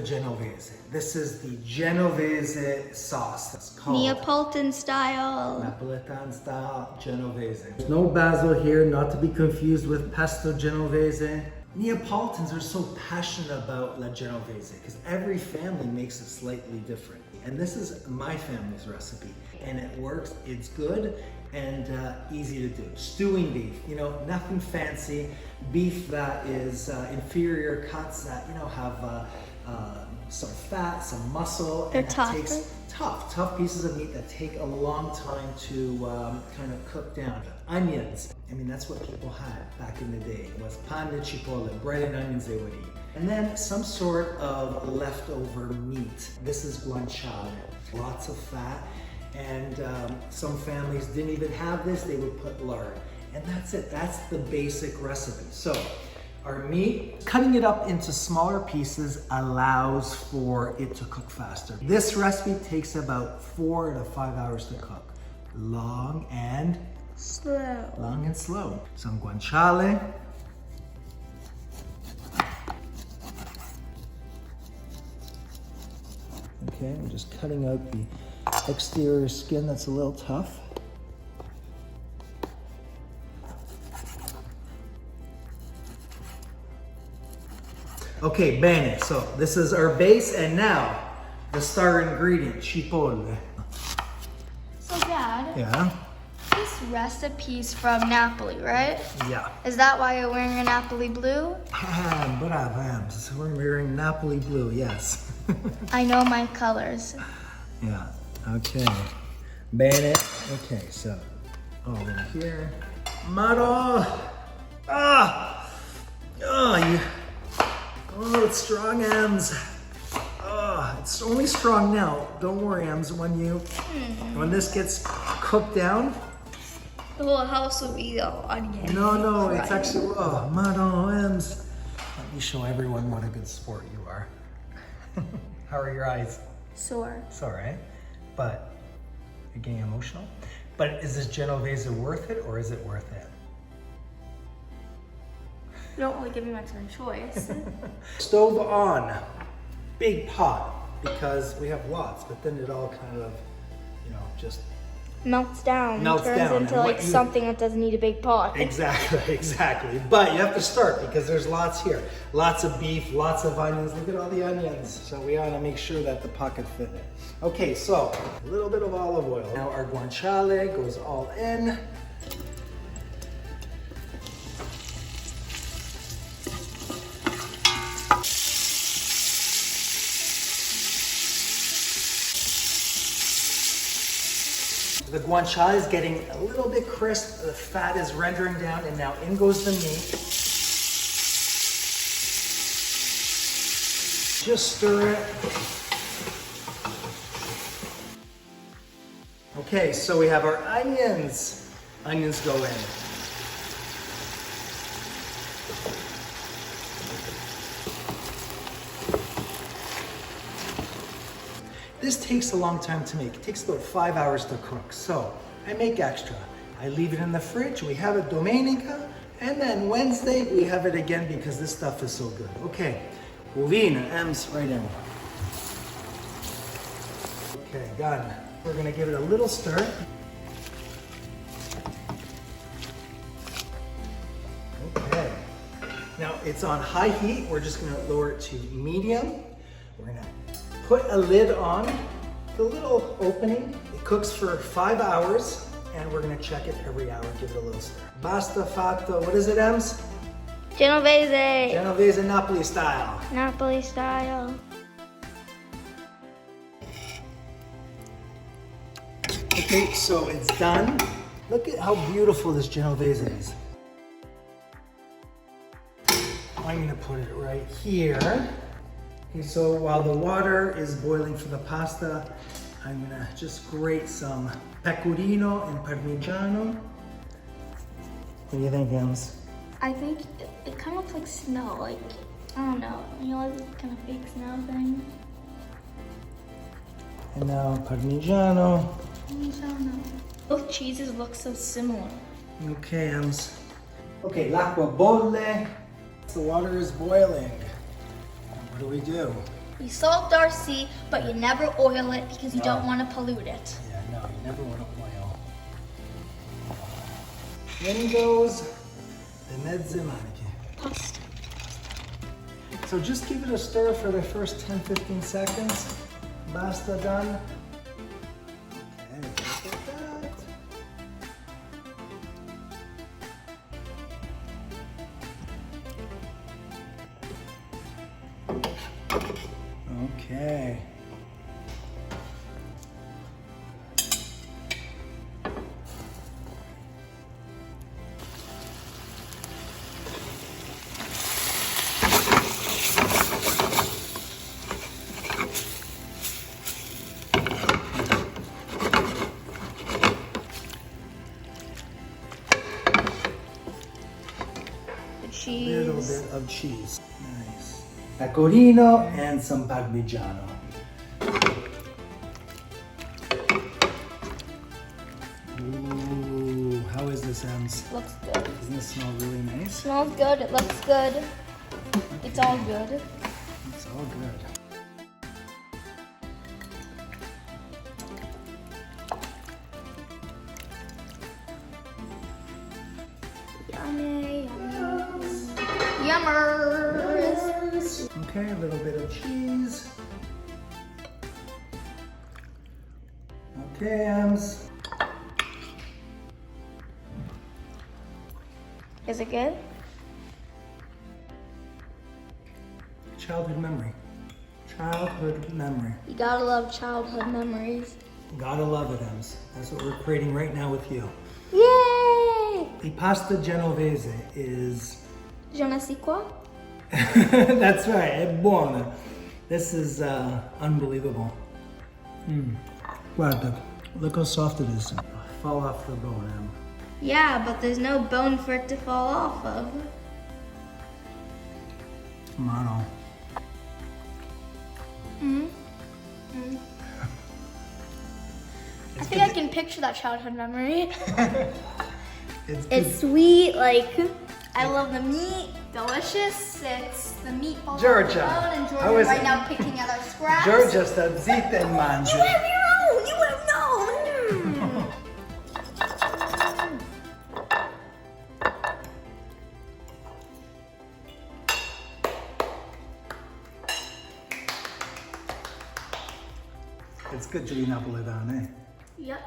Genovese. This is the Genovese sauce. It's called Neapolitan style. Neapolitan style Genovese. There's no basil here, not to be confused with pesto Genovese. Neapolitans are so passionate about La Genovese because every family makes it slightly different. And this is my family's recipe. And it works, it's good, and easy to do. Stewing beef, you know, nothing fancy. Beef that is inferior cuts that, you know, have some fat, some muscle. They're and tough. Takes tough pieces of meat that take a long time to kind of cook down. Onions, I mean, that's what people had back in the day. It was pan de cipolla, bread and onions they would eat. And then some sort of leftover meat. This is guanciale, lots of fat. And some families didn't even have this, they would put lard. And that's it, that's the basic recipe. So our meat, cutting it up into smaller pieces allows for it to cook faster. This recipe takes about 4 to 5 hours to cook. Long and slow. Some guanciale. Okay, I'm just cutting out the exterior skin that's a little tough. Okay, bene, so this is our base, and now the star ingredient, cipolle. So Dad, Yeah? this recipe's from Napoli, right? Yeah. Is that why you're wearing a Napoli blue? Bravo, so we're wearing Napoli blue, yes. I know my colors. Yeah, okay. Bene, okay, so all in here. Maro! Oh, it's strong, Ems. Oh, it's only strong now. Don't worry, Ems, when this gets cooked down. The whole house will be all onion. No, it's actually, Maro, Ems. Let me show everyone what a good sport you are. How are your eyes? Sore. Sore, right? But you're getting emotional. But is this Genovese worth it, or is it worth it? You don't really give me much of a choice. Stove on, big pot, because we have lots, but then it all kind of, you know, just Melts down. Melts turns down, into and like what you- something that doesn't need a big pot. Exactly. But you have to start because there's lots here. Lots of beef, lots of onions. Look at all the onions. So we ought to make sure that the pot could fit it. Okay, so a little bit of olive oil. Now our guanciale goes all in. The guanciale is getting a little bit crisp, the fat is rendering down, and now in goes the meat. Just stir it. Okay, so we have our onions. Onions go in. This takes a long time to make. It takes about 5 hours to cook. So I make extra. I leave it in the fridge. We have it Domenica, and then Wednesday we have it again because this stuff is so good. Okay, Uvina, M's right in. Okay, done. We're gonna give it a little stir. Okay. Now it's on high heat. We're just gonna lower it to medium. We're gonna put a lid on the little opening. It cooks for 5 hours, and we're gonna check it every hour, give it a little stir. Basta fatto, what is it, Ems? Genovese. Genovese Napoli style. Napoli style. Okay, so it's done. Look at how beautiful this Genovese is. I'm gonna put it right here. Okay, so while the water is boiling for the pasta, I'm gonna just grate some Pecorino and Parmigiano. What do you think, Ems? I think it kind of looks like snow. Like, I don't know. You know, like this kind of fake snow thing. And now Parmigiano. I don't know. Both cheeses look so similar. Okay, Ems. Okay, l'acqua bolle. The water is boiling. What do? You salt RC, but you never oil it because you don't want to pollute it. Yeah, no, you never want to oil. In goes the mezze maniche. Pasta. So just give it a stir for the first 10-15 seconds. Basta done. And look at that. Okay. Cheese. Little bit of cheese. Nice. Pecorino and some Parmigiano. Ooh, how is this, Ems? Looks good. Doesn't it smell really nice? Smells good. It looks good. It's all good. It's all good. Yummy, yummers. Okay, a little bit of cheese. Okay, Ems. Is it good? Childhood memory. Childhood memory. You gotta love childhood memories. Gotta love it, Ems. That's what we're creating right now with you. Yay! The pasta genovese is... Je ne sais quoi? That's right, è buona. This is unbelievable. Guarda, look how soft it is. Fall off the bone, Em. Yeah, but there's no bone for it to fall off of. Mano. I think I can picture that childhood memory. It's It's sweet, like, I love the meat, delicious. It's the meatballs Georgia, and how Georgia is right it? now picking at our scraps. Georgia sta zitta e mangia. You have your own, you have known. It's good to be Napoletano, eh? Yep.